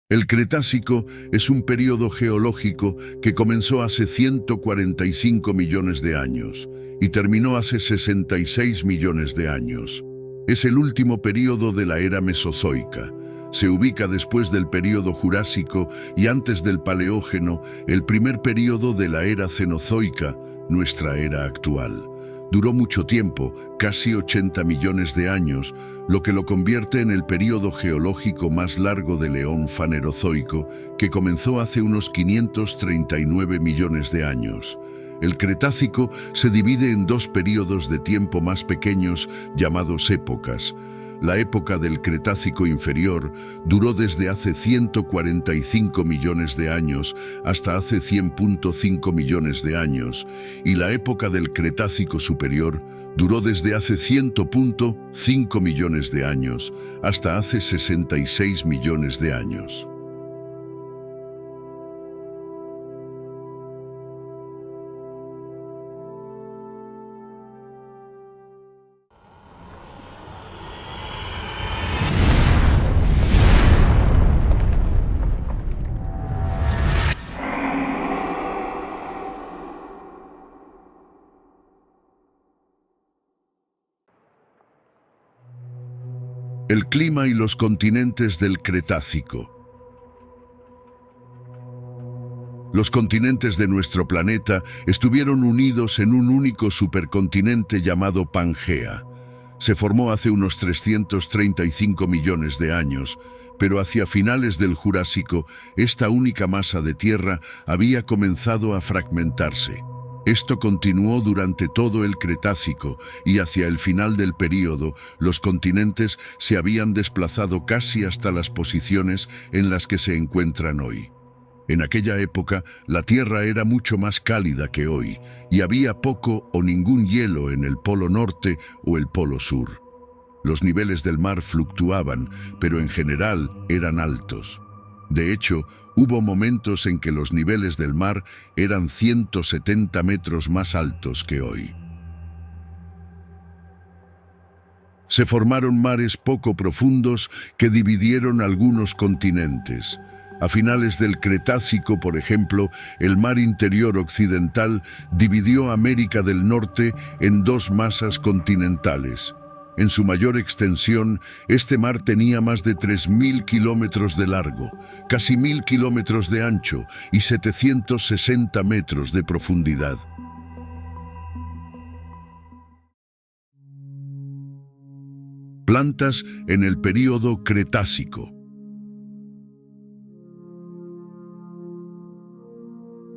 El Cretácico es un período geológico que comenzó hace 145 millones de años y terminó hace 66 millones de años. Es el último período de la era Mesozoica. Se ubica después del período Jurásico y antes del Paleógeno, el primer período de la era Cenozoica, nuestra era actual. Duró mucho tiempo, casi 80 millones de años, lo que lo convierte en el período geológico más largo del eón fanerozoico, que comenzó hace unos 539 millones de años. El Cretácico se divide en dos períodos de tiempo más pequeños llamados épocas. La época del Cretácico inferior duró desde hace 145 millones de años hasta hace 100.5 millones de años, y la época del Cretácico superior duró desde hace 100.5 millones de años hasta hace 66 millones de años. El clima y los continentes del Cretácico. Los continentes de nuestro planeta estuvieron unidos en un único supercontinente llamado Pangea. Se formó hace unos 335 millones de años, pero hacia finales del Jurásico, esta única masa de tierra había comenzado a fragmentarse. Esto continuó durante todo el Cretácico y hacia el final del período, los continentes se habían desplazado casi hasta las posiciones en las que se encuentran hoy. En aquella época, la Tierra era mucho más cálida que hoy y había poco o ningún hielo en el Polo Norte o el Polo Sur. Los niveles del mar fluctuaban, pero en general eran altos. De hecho, hubo momentos en que los niveles del mar eran 170 metros más altos que hoy. Se formaron mares poco profundos que dividieron algunos continentes. A finales del Cretácico, por ejemplo, el mar interior occidental dividió América del Norte en dos masas continentales. En su mayor extensión, este mar tenía más de 3.000 kilómetros de largo, casi 1.000 kilómetros de ancho y 760 metros de profundidad. Plantas en el período Cretácico.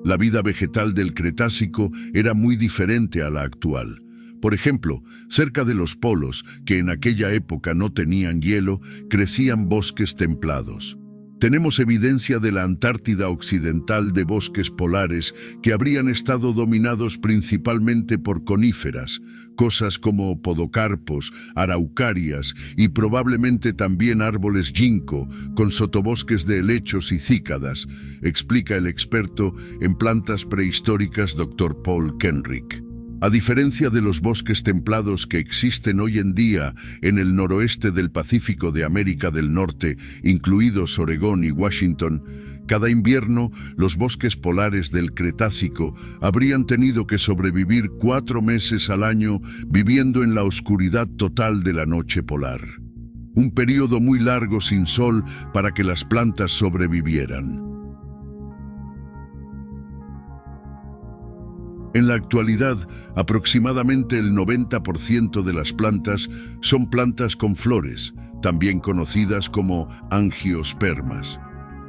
La vida vegetal del Cretácico era muy diferente a la actual. Por ejemplo, cerca de los polos, que en aquella época no tenían hielo, crecían bosques templados. Tenemos evidencia de la Antártida Occidental de bosques polares que habrían estado dominados principalmente por coníferas, cosas como podocarpos, araucarias y probablemente también árboles ginkgo, con sotobosques de helechos y cícadas, explica el experto en plantas prehistóricas Dr. Paul Kenrick. A diferencia de los bosques templados que existen hoy en día en el noroeste del Pacífico de América del Norte, incluidos Oregón y Washington, cada invierno los bosques polares del Cretácico habrían tenido que sobrevivir 4 meses al año viviendo en la oscuridad total de la noche polar. Un período muy largo sin sol para que las plantas sobrevivieran. En la actualidad, aproximadamente el 90% de las plantas son plantas con flores, también conocidas como angiospermas.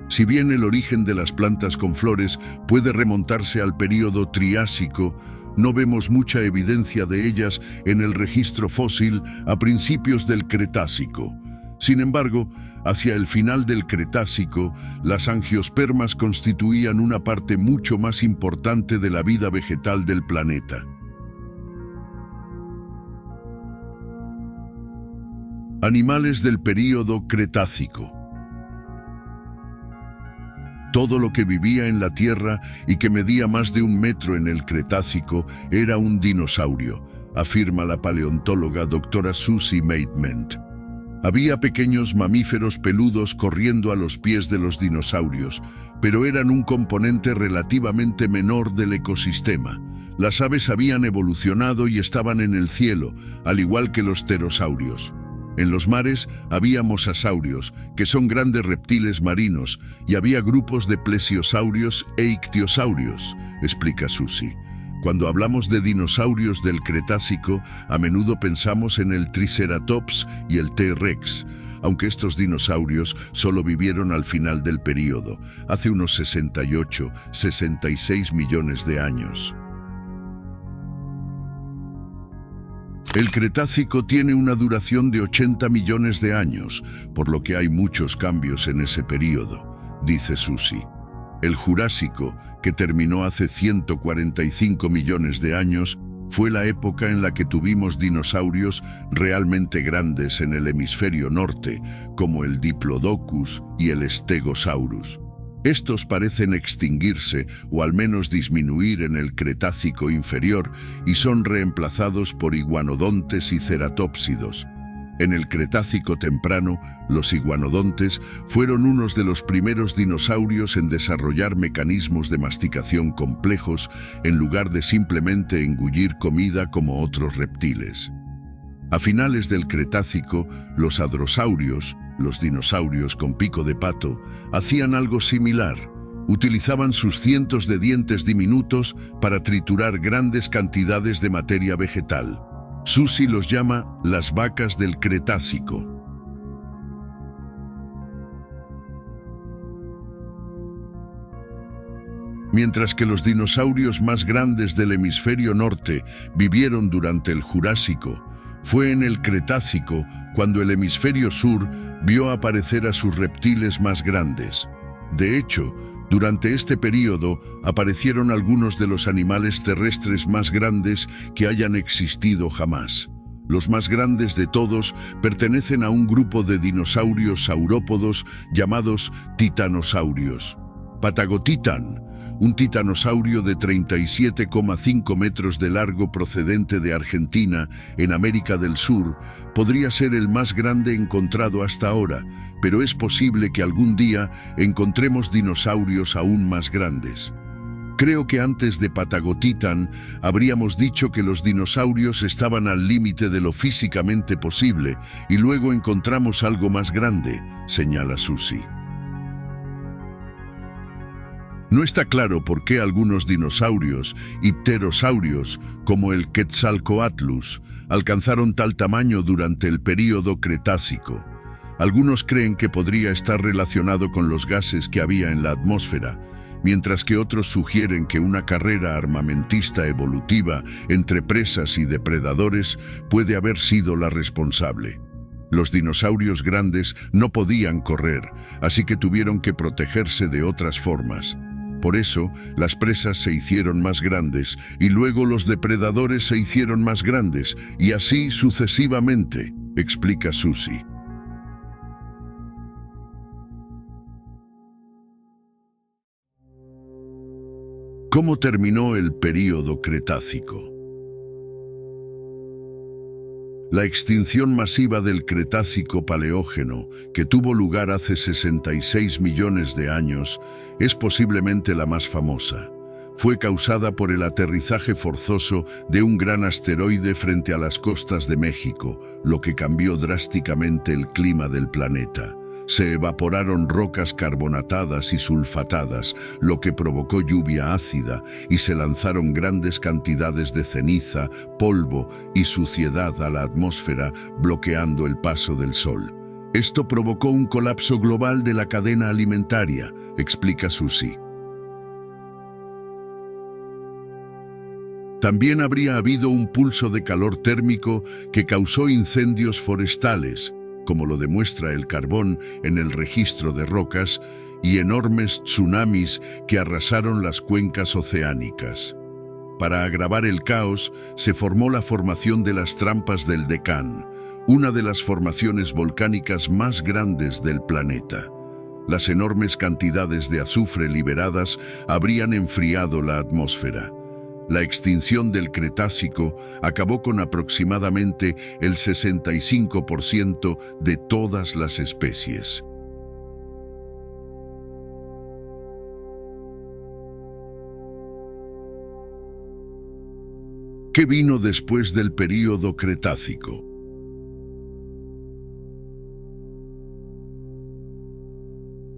Si bien el origen de las plantas con flores puede remontarse al período Triásico, no vemos mucha evidencia de ellas en el registro fósil a principios del Cretácico. Sin embargo, hacia el final del Cretácico, las angiospermas constituían una parte mucho más importante de la vida vegetal del planeta. Animales del período Cretácico. Todo lo que vivía en la Tierra y que medía más de 1 metro en el Cretácico era un dinosaurio, afirma la paleontóloga doctora Susie Maidment. Había pequeños mamíferos peludos corriendo a los pies de los dinosaurios, pero eran un componente relativamente menor del ecosistema. Las aves habían evolucionado y estaban en el cielo, al igual que los pterosaurios. En los mares había mosasaurios, que son grandes reptiles marinos, y había grupos de plesiosaurios e ictiosaurios, explica Susi. Cuando hablamos de dinosaurios del Cretácico, a menudo pensamos en el Triceratops y el T-Rex, aunque estos dinosaurios solo vivieron al final del período, hace unos 68-66 millones de años. El Cretácico tiene una duración de 80 millones de años, por lo que hay muchos cambios en ese período, dice Susi. El Jurásico, que terminó hace 145 millones de años, fue la época en la que tuvimos dinosaurios realmente grandes en el hemisferio norte, como el Diplodocus y el Stegosaurus. Estos parecen extinguirse o al menos disminuir en el Cretácico inferior y son reemplazados por iguanodontes y ceratópsidos. En el Cretácico temprano, los iguanodontes fueron unos de los primeros dinosaurios en desarrollar mecanismos de masticación complejos en lugar de simplemente engullir comida como otros reptiles. A finales del Cretácico, los hadrosaurios, los dinosaurios con pico de pato, hacían algo similar. Utilizaban sus cientos de dientes diminutos para triturar grandes cantidades de materia vegetal. Susi los llama las vacas del Cretácico. Mientras que los dinosaurios más grandes del hemisferio norte vivieron durante el Jurásico, fue en el Cretácico cuando el hemisferio sur vio aparecer a sus reptiles más grandes. De hecho, durante este período aparecieron algunos de los animales terrestres más grandes que hayan existido jamás. Los más grandes de todos pertenecen a un grupo de dinosaurios saurópodos llamados titanosaurios. Patagotitan, un titanosaurio de 37,5 metros de largo procedente de Argentina, en América del Sur, podría ser el más grande encontrado hasta ahora, pero es posible que algún día encontremos dinosaurios aún más grandes. Creo que antes de Patagotitan habríamos dicho que los dinosaurios estaban al límite de lo físicamente posible y luego encontramos algo más grande, señala Susi. No está claro por qué algunos dinosaurios y pterosaurios, como el Quetzalcoatlus, alcanzaron tal tamaño durante el período Cretácico. Algunos creen que podría estar relacionado con los gases que había en la atmósfera, mientras que otros sugieren que una carrera armamentista evolutiva entre presas y depredadores puede haber sido la responsable. Los dinosaurios grandes no podían correr, así que tuvieron que protegerse de otras formas. Por eso, las presas se hicieron más grandes y luego los depredadores se hicieron más grandes y así sucesivamente, explica Susi. ¿Cómo terminó el período Cretácico? La extinción masiva del Cretácico-Paleógeno, que tuvo lugar hace 66 millones de años, es posiblemente la más famosa. Fue causada por el aterrizaje forzoso de un gran asteroide frente a las costas de México, lo que cambió drásticamente el clima del planeta. Se evaporaron rocas carbonatadas y sulfatadas, lo que provocó lluvia ácida, y se lanzaron grandes cantidades de ceniza, polvo y suciedad a la atmósfera, bloqueando el paso del Sol. Esto provocó un colapso global de la cadena alimentaria, explica Susi. También habría habido un pulso de calor térmico que causó incendios forestales, como lo demuestra el carbón en el registro de rocas, y enormes tsunamis que arrasaron las cuencas oceánicas. Para agravar el caos, se formó la formación de las Trampas del Deccan, una de las formaciones volcánicas más grandes del planeta. Las enormes cantidades de azufre liberadas habrían enfriado la atmósfera. La extinción del Cretácico acabó con aproximadamente el 65% de todas las especies. ¿Qué vino después del período Cretácico?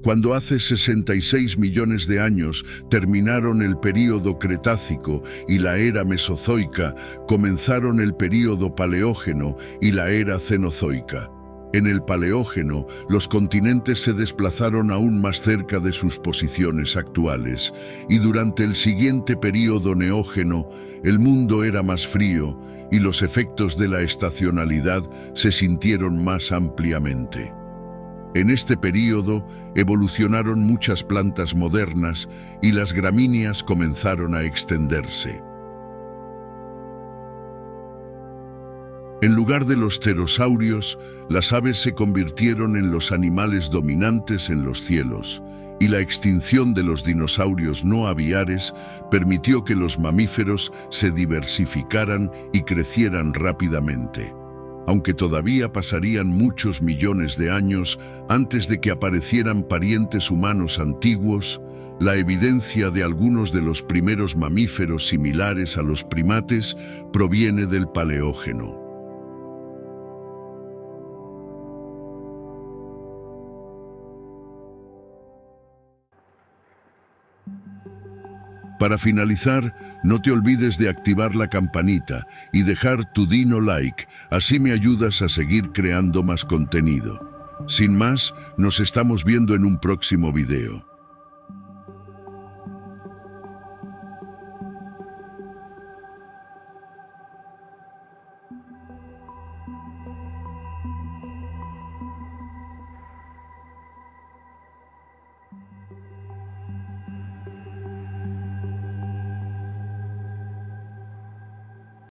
Cuando hace 66 millones de años terminaron el período Cretácico y la era Mesozoica, comenzaron el período Paleógeno y la era Cenozoica. En el Paleógeno, los continentes se desplazaron aún más cerca de sus posiciones actuales, y durante el siguiente período Neógeno, el mundo era más frío y los efectos de la estacionalidad se sintieron más ampliamente. En este período evolucionaron muchas plantas modernas y las gramíneas comenzaron a extenderse. En lugar de los pterosaurios, las aves se convirtieron en los animales dominantes en los cielos, y la extinción de los dinosaurios no aviares permitió que los mamíferos se diversificaran y crecieran rápidamente. Aunque todavía pasarían muchos millones de años antes de que aparecieran parientes humanos antiguos, la evidencia de algunos de los primeros mamíferos similares a los primates proviene del Paleógeno. Para finalizar, no te olvides de activar la campanita y dejar tu Dino Like, así me ayudas a seguir creando más contenido. Sin más, nos estamos viendo en un próximo video.